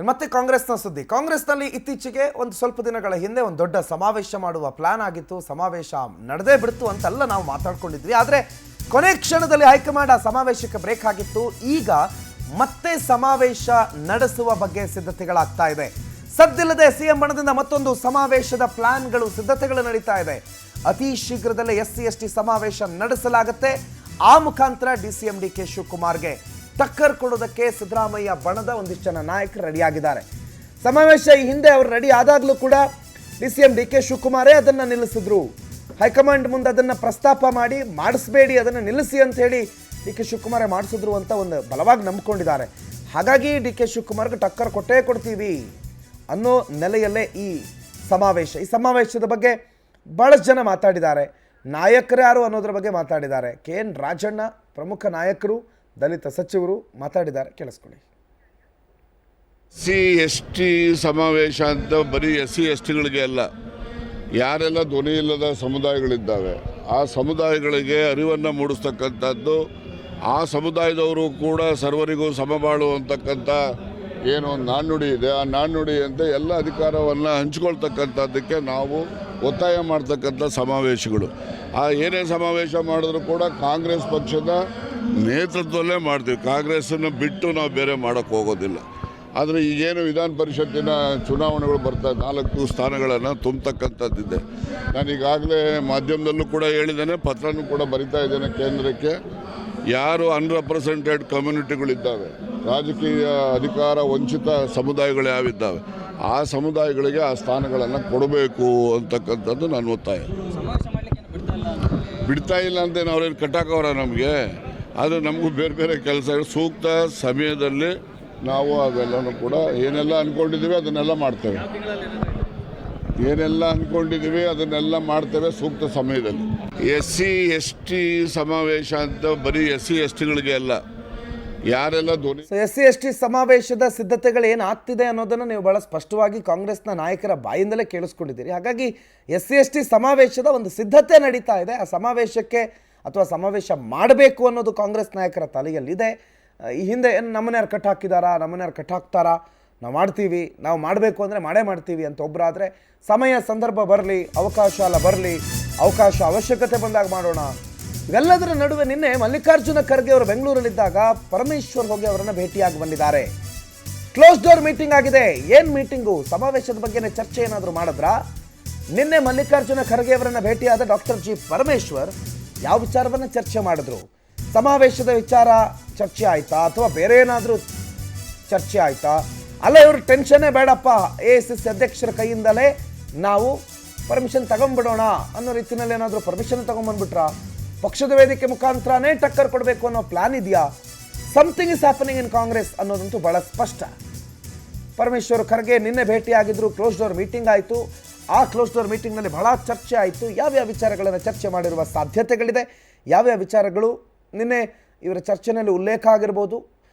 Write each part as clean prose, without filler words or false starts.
ಮತ್ತೆ ಕಾಂಗ್ರೆಸ್ನ ಸುದ್ದಿ. ಕಾಂಗ್ರೆಸ್ನಲ್ಲಿ ಇತ್ತೀಚೆಗೆ ಒಂದು ಸ್ವಲ್ಪ ದಿನಗಳ ಹಿಂದೆ ಒಂದು ದೊಡ್ಡ ಸಮಾವೇಶ ಮಾಡುವ ಪ್ಲಾನ್ ಆಗಿತ್ತು. ಸಮಾವೇಶ ನಡೆದೇ ಬಿಡ್ತು ಅಂತೆಲ್ಲ ನಾವು ಮಾತಾಡ್ಕೊಂಡಿದ್ವಿ. ಆದರೆ ಕೊನೆ ಕ್ಷಣದಲ್ಲಿ ಹೈಕಮಾಂಡ್ ಆ ಸಮಾವೇಶಕ್ಕೆ ಬ್ರೇಕ್ ಆಗಿತ್ತು. ಈಗ ಮತ್ತೆ ಸಮಾವೇಶ ನಡೆಸುವ ಬಗ್ಗೆ ಸಿದ್ಧತೆಗಳಾಗ್ತಾ ಇದೆ. ಸದ್ದಿಲ್ಲದೆ ಸಿಎಂ ಬಣದಿಂದ ಮತ್ತೊಂದು ಸಮಾವೇಶದ ಪ್ಲಾನ್ಗಳು, ಸಿದ್ಧತೆಗಳು ನಡೀತಾ ಇದೆ. ಅತಿ ಶೀಘ್ರದಲ್ಲೇ SC/ST ಸಮಾವೇಶ ನಡೆಸಲಾಗುತ್ತೆ. ಆ ಮುಖಾಂತರ DCM DK ಶಿವಕುಮಾರ್ಗೆ ಟಕ್ಕರ್ ಕೊಡೋದಕ್ಕೆ ಸಿದ್ದರಾಮಯ್ಯ ಬಣದ ಒಂದಿಷ್ಟು ಜನ ನಾಯಕರು ರೆಡಿಯಾಗಿದ್ದಾರೆ. ಸಮಾವೇಶ ಈ ಹಿಂದೆ ಅವರು ರೆಡಿ ಆದಾಗಲೂ ಕೂಡ DCM DK ಶಿವಕುಮಾರೇ ಅದನ್ನು ನಿಲ್ಲಿಸಿದ್ರು. ಹೈಕಮಾಂಡ್ ಮುಂದೆ ಅದನ್ನು ಪ್ರಸ್ತಾಪ ಮಾಡಿ ಮಾಡಿಸ್ಬೇಡಿ, ಅದನ್ನು ನಿಲ್ಲಿಸಿ ಅಂತ ಹೇಳಿ DK ಶಿವಕುಮಾರೇ ಮಾಡಿಸಿದ್ರು ಅಂತ ಒಂದು ಬಲವಾಗಿ ನಂಬಿಕೊಂಡಿದ್ದಾರೆ. ಹಾಗಾಗಿ DK ಶಿವಕುಮಾರ್ಗೆ ಟಕ್ಕರ್ ಕೊಟ್ಟೇ ಕೊಡ್ತೀವಿ ಅನ್ನೋ ನೆಲೆಯಲ್ಲೇ ಈ ಸಮಾವೇಶದ ಬಗ್ಗೆ ಭಾಳಷ್ಟು ಜನ ಮಾತಾಡಿದ್ದಾರೆ. ನಾಯಕರು ಯಾರು ಅನ್ನೋದ್ರ ಬಗ್ಗೆ ಮಾತಾಡಿದ್ದಾರೆ. KN ರಾಜಣ್ಣ ಪ್ರಮುಖ ನಾಯಕರು, ದಲಿತ ಸಚಿವರು ಮಾತಾಡಿದ್ದಾರೆ. ಕೇಳಿಸ್ಕೊಳ್ಳಿ. SC/ST ಸಮಾವೇಶ ಅಂತ ಬರೀ SC/STಗಳಿಗೆ ಅಲ್ಲ, ಯಾರೆಲ್ಲ ಧ್ವನಿ ಇಲ್ಲದ ಸಮುದಾಯಗಳಿದ್ದಾವೆ ಆ ಸಮುದಾಯಗಳಿಗೆ ಅರಿವನ್ನು ಮೂಡಿಸ್ತಕ್ಕಂಥದ್ದು, ಆ ಸಮುದಾಯದವರು ಕೂಡ ಸರ್ವರಿಗೂ ಸಮಬಾಳು ಅಂತಕ್ಕಂಥ ಏನು ಒಂದು ನಾಣ್ಣುಡಿ ಇದೆ, ಆ ನಾಣ್ಣುಡಿಯಂತೆ ಎಲ್ಲ ಅಧಿಕಾರವನ್ನು ಹಂಚ್ಕೊಳ್ತಕ್ಕಂಥದ್ದಕ್ಕೆ ನಾವು ಒತ್ತಾಯ ಮಾಡ್ತಕ್ಕಂಥ ಸಮಾವೇಶಗಳು. ಆ ಏನೇ ಸಮಾವೇಶ ಮಾಡಿದ್ರು ಕೂಡ ಕಾಂಗ್ರೆಸ್ ಪಕ್ಷದ ನೇತೃತ್ವದಲ್ಲೇ ಮಾಡ್ತೀವಿ. ಕಾಂಗ್ರೆಸ್ಸನ್ನು ಬಿಟ್ಟು ನಾವು ಬೇರೆ ಮಾಡೋಕ್ಕೆ ಹೋಗೋದಿಲ್ಲ. ಆದರೆ ಈಗೇನು ವಿಧಾನ ಪರಿಷತ್ತಿನ ಚುನಾವಣೆಗಳು ಬರ್ತಾ 4 ಸ್ಥಾನಗಳನ್ನು ತುಂಬತಕ್ಕಂಥದ್ದಿದೆ. ನಾನು ಈಗಾಗಲೇ ಮಾಧ್ಯಮದಲ್ಲೂ ಕೂಡ ಹೇಳಿದ್ದೇನೆ, ಪತ್ರನೂ ಕೂಡ ಬರಿತಾ ಇದ್ದೇನೆ ಕೇಂದ್ರಕ್ಕೆ. ಯಾರು ಅನ್ರೆಪ್ರೆಸೆಂಟೆಡ್ ಕಮ್ಯುನಿಟಿಗಳಿದ್ದಾವೆ, ರಾಜಕೀಯ ಅಧಿಕಾರ ವಂಚಿತ ಸಮುದಾಯಗಳು ಯಾವಿದ್ದಾವೆ, ಆ ಸಮುದಾಯಗಳಿಗೆ ಆ ಸ್ಥಾನಗಳನ್ನು ಕೊಡಬೇಕು ಅಂತಕ್ಕಂಥದ್ದು ನನ್ನ ಒತ್ತಾಯ. ಬಿಡ್ತಾ ಇಲ್ಲ ಅಂತ ಅವ್ರೇನು ಕಟ್ಟಾಕವ್ರ ನಮಗೆ, ಅದು ನಮಗೂ ಬೇರೆ ಬೇರೆ ಕೆಲಸಗಳು ಸೂಕ್ತ ಸಮಯದಲ್ಲಿ ನಾವು ಅವೆಲ್ಲನೂ ಕೂಡ ಏನೆಲ್ಲ ಅಂದ್ಕೊಂಡಿದ್ದೀವಿ ಅದನ್ನೆಲ್ಲ ಮಾಡ್ತೇವೆ ಸೂಕ್ತ ಸಮಯದಲ್ಲಿ. SC/ST ಸಮಾವೇಶ ಅಂತ ಬರೀ SC/STಗಳಿಗೆ ಅಲ್ಲ, ಯಾರೆಲ್ಲ ಧ್ವನಿ SC/ST ಸಮಾವೇಶದ ಸಿದ್ಧತೆಗಳು ಏನು ಆಗ್ತಿದೆ ಅನ್ನೋದನ್ನು ನೀವು ಬಹಳ ಸ್ಪಷ್ಟವಾಗಿ ಕಾಂಗ್ರೆಸ್ನ ನಾಯಕರ ಬಾಯಿಂದಲೇ ಕೇಳಿಸ್ಕೊಂಡಿದ್ದೀರಿ. ಹಾಗಾಗಿ SC/ST ಸಮಾವೇಶದ ಒಂದು ಸಿದ್ಧತೆ ನಡೀತಾ ಇದೆ. ಆ ಸಮಾವೇಶಕ್ಕೆ ಅಥವಾ ಸಮಾವೇಶ ಮಾಡಬೇಕು ಅನ್ನೋದು ಕಾಂಗ್ರೆಸ್ ನಾಯಕರ ತಲೆಯಲ್ಲಿದೆ. ಈ ಹಿಂದೆ ಏನು ನಮ್ಮನ್ನ ಯಾರು ಕಟ್ ಹಾಕಿದಾರಾ, ನಮ್ಮನ್ನ ಯಾರು ಕಟ್ ಹಾಕ್ತಾರಾ, ನಾವು ಮಾಡ್ತೀವಿ, ನಾವು ಮಾಡಬೇಕು ಅಂದರೆ ಮಾಡೇ ಮಾಡ್ತೀವಿ ಅಂತ ಒಬ್ಬರಾದರೆ, ಸಮಯ ಸಂದರ್ಭ ಬರಲಿ, ಅವಕಾಶ ಅವಶ್ಯಕತೆ ಬಂದಾಗ ಮಾಡೋಣ. ಇವೆಲ್ಲದರ ನಡುವೆ ನಿನ್ನೆ ಮಲ್ಲಿಕಾರ್ಜುನ ಖರ್ಗೆ ಅವರು ಬೆಂಗಳೂರಲ್ಲಿದ್ದಾಗ ಪರಮೇಶ್ವರ್ ಹೋಗಿ ಅವರನ್ನು ಭೇಟಿಯಾಗಿ ಬಂದಿದ್ದಾರೆ. ಕ್ಲೋಸ್ ಡೋರ್ ಮೀಟಿಂಗ್ ಆಗಿದೆ. ಏನು ಮೀಟಿಂಗು? ಸಮಾವೇಶದ ಬಗ್ಗೆ ಚರ್ಚೆ ಏನಾದರೂ ಮಾಡಿದ್ರಾ? ನಿನ್ನೆ ಮಲ್ಲಿಕಾರ್ಜುನ ಖರ್ಗೆ ಅವರನ್ನು ಭೇಟಿಯಾದ ಡಾಕ್ಟರ್ G ಪರಮೇಶ್ವರ್ ಯಾವ ವಿಚಾರವನ್ನು ಚರ್ಚೆ ಮಾಡಿದ್ರು? ಸಮಾವೇಶದ ವಿಚಾರ ಚರ್ಚೆ ಆಯ್ತಾ ಅಥವಾ ಬೇರೆ ಏನಾದರೂ ಚರ್ಚೆ ಆಯ್ತಾ? ಅಲ್ಲ, ಇವರು ಟೆನ್ಷನ್ನೇ ಬೇಡಪ್ಪ, AICC ಅಧ್ಯಕ್ಷರ ಕೈಯಿಂದಲೇ ನಾವು ಪರ್ಮಿಷನ್ ತಗೊಂಡ್ಬಿಡೋಣ ಅನ್ನೋ ರೀತಿಯಲ್ಲಿ ಏನಾದರೂ ಪರ್ಮಿಷನ್ ತಗೊಂಡ್ಬಂದ್ಬಿಟ್ರಾ? ಪಕ್ಷದ ವೇದಿಕೆ ಮುಖಾಂತರನೇ ಟಕ್ಕರ್ ಕೊಡಬೇಕು ಅನ್ನೋ ಪ್ಲಾನ್ ಇದೆಯಾ? Something is happening in Congress ಅನ್ನೋದಂತೂ ಬಹಳ ಸ್ಪಷ್ಟ. ಪರಮೇಶ್ವರ್ ಖರ್ಗೆ ನಿನ್ನೆ ಭೇಟಿಯಾಗಿದ್ರು, ಕ್ಲೋಸ್ ಡೋರ್ ಮೀಟಿಂಗ್ ಆಯಿತು. ಆ ಕ್ಲೋಸ್ ಡೋರ್ ಮೀಟಿಂಗ್ನಲ್ಲಿ ಬಹಳ ಚರ್ಚೆ ಆಯಿತು. ಯಾವ್ಯಾವ ವಿಚಾರಗಳನ್ನು ಚರ್ಚೆ ಮಾಡಿರುವ ಸಾಧ್ಯತೆಗಳಿದೆ, ಯಾವ್ಯಾವ ವಿಚಾರಗಳು ನಿನ್ನೆ ಇವರ ಚರ್ಚೆಯಲ್ಲಿ ಉಲ್ಲೇಖ ಆಗಿರ್ಬೋದು.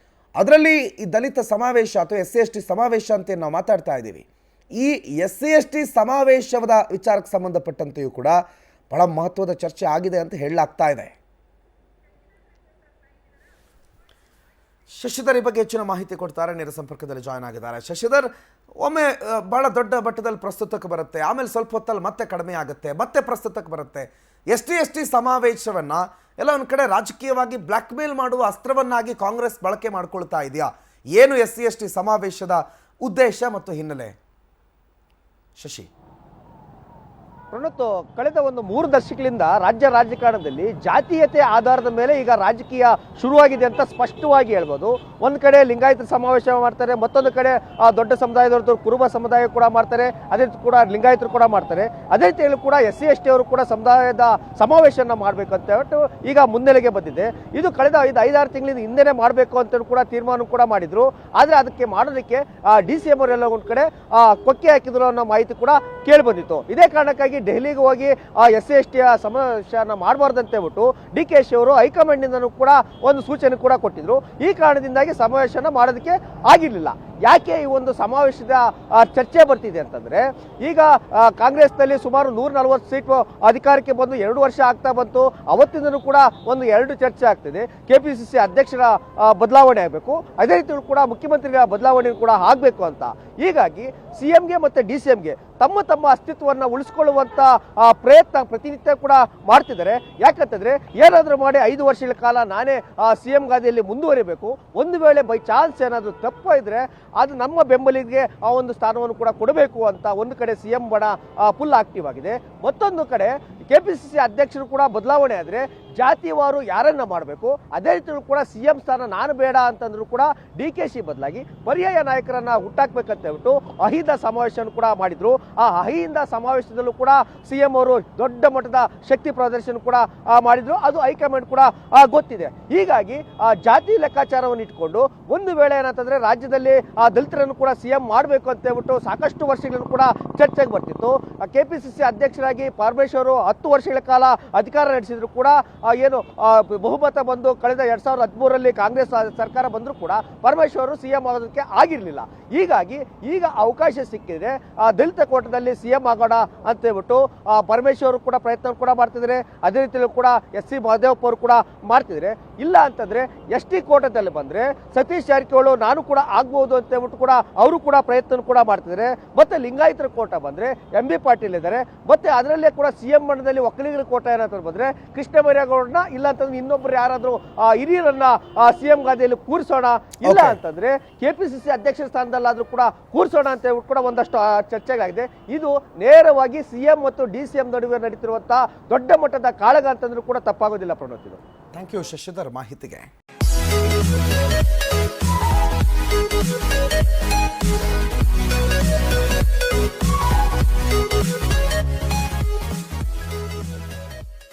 ಅದರಲ್ಲಿ ಈ ದಲಿತ ಸಮಾವೇಶ ಅಥವಾ SC/ST ಸಮಾವೇಶ ಅಂತ ನಾವು ಮಾತಾಡ್ತಾ ಇದ್ದೀವಿ. ಈ SC/ST ಸಮಾವೇಶದ ವಿಚಾರಕ್ಕೆ ಸಂಬಂಧಪಟ್ಟಂತೆಯೂ ಕೂಡ ಬಹಳ ಮಹತ್ವದ ಚರ್ಚೆ ಆಗಿದೆ ಅಂತ ಹೇಳಲಾಗ್ತಾ ಇದೆ. ಶಶಿಧರ್ ಈ ಬಗ್ಗೆ ಹೆಚ್ಚಿನ ಮಾಹಿತಿ ಕೊಡ್ತಾರೆ, ನೇರ ಸಂಪರ್ಕದಲ್ಲಿ ಜಾಯ್ನ್ ಆಗಿದ್ದಾರೆ. ಶಶಿಧರ್, ಒಮ್ಮೆ ಬಹಳ ದೊಡ್ಡ ಮಟ್ಟದಲ್ಲಿ ಪ್ರಸ್ತುತಕ್ಕೆ ಬರುತ್ತೆ, ಆಮೇಲೆ ಸ್ವಲ್ಪ ಹೊತ್ತಲ್ಲಿ ಮತ್ತೆ ಕಡಿಮೆ ಆಗುತ್ತೆ, ಮತ್ತೆ ಪ್ರಸ್ತುತಕ್ಕೆ ಬರುತ್ತೆ. SC/ST ಸಮಾವೇಶವನ್ನು ಎಲ್ಲ ಒಂದು ಕಡೆ ರಾಜಕೀಯವಾಗಿ ಬ್ಲ್ಯಾಕ್ ಮೇಲ್ ಮಾಡುವ ಅಸ್ತ್ರವನ್ನಾಗಿ ಕಾಂಗ್ರೆಸ್ ಬಳಕೆ ಮಾಡ್ಕೊಳ್ತಾ ಇದೆಯಾ? ಏನು SC/ST ಸಮಾವೇಶದ ಉದ್ದೇಶ ಮತ್ತು ಹಿನ್ನೆಲೆ? ಶಶಿ ಪ್ರಣತ್, ಕಳೆದ ಒಂದು 3 ದಶಕಗಳಿಂದ ರಾಜ್ಯ ರಾಜಕಾರಣದಲ್ಲಿ ಜಾತೀಯತೆ ಆಧಾರದ ಮೇಲೆ ಈಗ ರಾಜಕೀಯ ಶುರುವಾಗಿದೆ ಅಂತ ಸ್ಪಷ್ಟವಾಗಿ ಹೇಳ್ಬೋದು. ಒಂದು ಕಡೆ ಲಿಂಗಾಯತ ಸಮಾವೇಶ ಮಾಡ್ತಾರೆ, ಮತ್ತೊಂದು ಕಡೆ ದೊಡ್ಡ ಸಮುದಾಯದವ್ರದ್ದು ಕುರುಬ ಸಮುದಾಯ ಕೂಡ ಮಾಡ್ತಾರೆ, ಅದೇ ಕೂಡ ಲಿಂಗಾಯತರು ಕೂಡ ಮಾಡ್ತಾರೆ. ಅದೇ ರೀತಿಯಲ್ಲಿ ಕೂಡ SC/ST ಅವರು ಕೂಡ ಸಮುದಾಯದ ಸಮಾವೇಶನ ಮಾಡಬೇಕು ಅಂತ ಹೇಳ್ಬಿಟ್ಟು ಈಗ ಮುನ್ನೆಲೆಗೆ ಬಂದಿದೆ. ಇದು ಕಳೆದ 5-6 ತಿಂಗಳಿಂದ ಹಿಂದೆನೇ ಮಾಡಬೇಕು ಅಂತ ಕೂಡ ತೀರ್ಮಾನ ಕೂಡ ಮಾಡಿದ್ರು. ಆದರೆ ಅದಕ್ಕೆ ಮಾಡೋದಕ್ಕೆ DCM ಅವರೆಲ್ಲ ಒಂದು ಕಡೆ ಕೊಕ್ಕೆ ಹಾಕಿದ್ರು ಅನ್ನೋ ಮಾಹಿತಿ ಕೂಡ ಕೇಳಿ ಬಂದಿತ್ತು. ಇದೇ ಕಾರಣಕ್ಕಾಗಿ ಹೀಗಾಗಿ ದೆಹಲಿಗೆ ಹೋಗಿ ಆ SC/ST ಸಮಾವೇಶನ ಮಾಡಬಾರ್ದಂತ ಹೇಳ್ಬಿಟ್ಟು DKಶಿ ಅವರು ಹೈಕಮಾಂಡ್ನಿಂದನೂ ಕೂಡ ಒಂದು ಸೂಚನೆ ಕೂಡ ಕೊಟ್ಟಿದ್ರು. ಈ ಕಾರಣದಿಂದಾಗಿ ಸಮಾವೇಶನ ಮಾಡೋದಕ್ಕೆ ಆಗಿರಲಿಲ್ಲ. ಯಾಕೆ ಈ ಒಂದು ಸಮಾವೇಶದ ಚರ್ಚೆ ಬರ್ತಿದೆ ಅಂತಂದ್ರೆ, ಈಗ ಕಾಂಗ್ರೆಸ್ನಲ್ಲಿ ಸುಮಾರು 140 ಸೀಟು ಅಧಿಕಾರಕ್ಕೆ ಬಂದು 2 ವರ್ಷ ಆಗ್ತಾ ಬಂತು. ಅವತ್ತಿಂದನೂ ಕೂಡ ಒಂದು 2 ಚರ್ಚೆ ಆಗ್ತಿದೆ. KPCC ಅಧ್ಯಕ್ಷರ ಬದಲಾವಣೆ ಆಗಬೇಕು, ಅದೇ ರೀತಿ ಕೂಡ ಮುಖ್ಯಮಂತ್ರಿಗಳ ಬದಲಾವಣೆ ಕೂಡ ಆಗಬೇಕು ಅಂತ. ಹೀಗಾಗಿ CMಗೆ ಮತ್ತು DCMಗೆ ತಮ್ಮ ತಮ್ಮ ಅಸ್ತಿತ್ವವನ್ನು ಉಳಿಸ್ಕೊಳ್ಳುವಂತ ಪ್ರಯತ್ನ ಪ್ರತಿನಿತ್ಯ ಕೂಡ ಮಾಡ್ತಿದ್ದಾರೆ. ಯಾಕಂತಂದ್ರೆ ಏನಾದರೂ ಮಾಡಿ 5 ವರ್ಷಗಳ ಕಾಲ ನಾನೇ CM ಗಾದಿಯಲ್ಲಿ ಮುಂದುವರಿಬೇಕು. ಒಂದು ವೇಳೆ ಬೈ ಚಾನ್ಸ್ ಏನಾದರೂ ತಪ್ಪ ಇದ್ರೆ ಅದು ನಮ್ಮ ಬೆಂಬಲಿಗೆ ಆ ಒಂದು ಸ್ಥಾನವನ್ನು ಕೂಡ ಕೊಡಬೇಕು ಅಂತ ಒಂದು ಕಡೆ CM ಬಣ ಫುಲ್ ಆಕ್ಟಿವ್ ಆಗಿದೆ. ಮತ್ತೊಂದು ಕಡೆ KPCC ಅಧ್ಯಕ್ಷರು ಕೂಡ ಬದಲಾವಣೆ ಆದರೆ ಜಾತಿವಾರು ಯಾರನ್ನ ಮಾಡಬೇಕು, ಅದೇ ರೀತಿ ಕೂಡ CM ಸ್ಥಾನ ನಾನು ಬೇಡ ಅಂತಂದ್ರು ಕೂಡ DKಶಿ ಬದಲಾಗಿ ಪರ್ಯಾಯ ನಾಯಕರನ್ನ ಹುಟ್ಟಾಕ್ಬೇಕಂತ ಹೇಳ್ಬಿಟ್ಟು ಅಹಿಂದ ಸಮಾವೇಶವನ್ನು ಕೂಡ ಮಾಡಿದ್ರು. ಆ ಅಹಿಂದ ಸಮಾವೇಶದಲ್ಲೂ ಕೂಡ CM ಅವರು ದೊಡ್ಡ ಮಟ್ಟದ ಶಕ್ತಿ ಪ್ರದರ್ಶನ ಕೂಡ ಮಾಡಿದ್ರು. ಅದು ಹೈಕಮಾಂಡ್ ಕೂಡ ಗೊತ್ತಿದೆ. ಹೀಗಾಗಿ ಜಾತಿ ಲೆಕ್ಕಾಚಾರವನ್ನು ಇಟ್ಕೊಂಡು ಒಂದು ವೇಳೆ ಏನಂತಂದ್ರೆ ರಾಜ್ಯದಲ್ಲಿ ದಲಿತರನ್ನು ಕೂಡ CM ಮಾಡಬೇಕು ಅಂತ ಹೇಳ್ಬಿಟ್ಟು ಸಾಕಷ್ಟು ವರ್ಷಗಳನ್ನು ಕೂಡ ಚರ್ಚೆಗೆ ಬರ್ತಿತ್ತು. KPCC ಅಧ್ಯಕ್ಷರಾಗಿ ಪರಮೇಶ್ವರು 10 ವರ್ಷಗಳ ಕಾಲ ಅಧಿಕಾರ ನಡೆಸಿದ್ರು ಕೂಡ ಏನು ಬಹುಮತ ಬಂದು ಕಳೆದ 2013ರಲ್ಲಿ ಕಾಂಗ್ರೆಸ್ ಸರ್ಕಾರ ಬಂದರೂ ಕೂಡ ಪರಮೇಶ್ವರು CM ಆಗೋದಕ್ಕೆ ಆಗಿರಲಿಲ್ಲ. ಹೀಗಾಗಿ ಈಗ ಅವಕಾಶ ಸಿಕ್ಕಿದ್ರೆ ದಲಿತ ಕೋಟದಲ್ಲಿ CM ಆಗೋಣ ಅಂತ ಹೇಳ್ಬಿಟ್ಟು ಪರಮೇಶ್ವರು ಕೂಡ ಪ್ರಯತ್ನ ಕೂಡ ಮಾಡ್ತಿದ್ದಾರೆ. ಅದೇ ರೀತಿಯಲ್ಲೂ ಕೂಡ SC ಮಹದೇವಪ್ಪ ಅವರು ಕೂಡ ಮಾಡ್ತಿದ್ದಾರೆ. ಇಲ್ಲ ಅಂತಂದ್ರೆ ST ಕೋಟದಲ್ಲಿ ಬಂದ್ರೆ ಸತೀಶ್ ಜಾರಕಿಹೊಳಿ ನಾನು ಕೂಡ ಆಗ್ಬಹುದು ಅಂತ ಹೇಳ್ಬಿಟ್ಟು ಕೂಡ ಅವರು ಕೂಡ ಪ್ರಯತ್ನ ಕೂಡ ಮಾಡ್ತಿದ್ದಾರೆ. ಮತ್ತೆ ಲಿಂಗಾಯತರ ಕೋಟ ಬಂದ್ರೆ MB ಪಾಟೀಲ್ ಇದ್ದಾರೆ. ಮತ್ತೆ ಅದರಲ್ಲೇ ಕೂಡ CM ಮಂಡಲದಲ್ಲಿ ಒಕ್ಕಲಿಗರ ಕೋಟ ಏನಾದ್ರು ಬಂದ್ರೆ ಕೃಷ್ಣ ಬೈರೇಗೌಡರನ್ನ, ಇಲ್ಲ ಅಂತಂದ್ರೆ ಇನ್ನೊಬ್ಬರು ಯಾರಾದ್ರೂ ಹಿರಿಯರನ್ನ CM ಗಾದಿಯಲ್ಲಿ ಕೂರಿಸೋಣ, ಇಲ್ಲ ಅಂತಂದ್ರೆ KPCC ಅಧ್ಯಕ್ಷರ ಸ್ಥಾನದಲ್ಲಾದ್ರೂ ಕೂಡ ಕೂರಿಸೋಣ ಅಂತ ಹೇಳ್ಬಿಟ್ಟು ಕೂಡ ಒಂದಷ್ಟು ಚರ್ಚೆಗಾಗಿದೆ. ಇದು ನೇರವಾಗಿ CM ಮತ್ತು DCM ನಡುವೆ ನಡೀತಿರುವಂತಹ ದೊಡ್ಡ ಮಟ್ಟದ ಕಾಳಗ ಅಂತಂದ್ರೂ ಕೂಡ ತಪ್ಪಾಗೋದಿಲ್ಲ. ಪ್ರಣೋತ್, ಇದು ಥ್ಯಾಂಕ್ ಯು ಶಶಿಧರ್ ಮಾಹಿತಿಗೆ.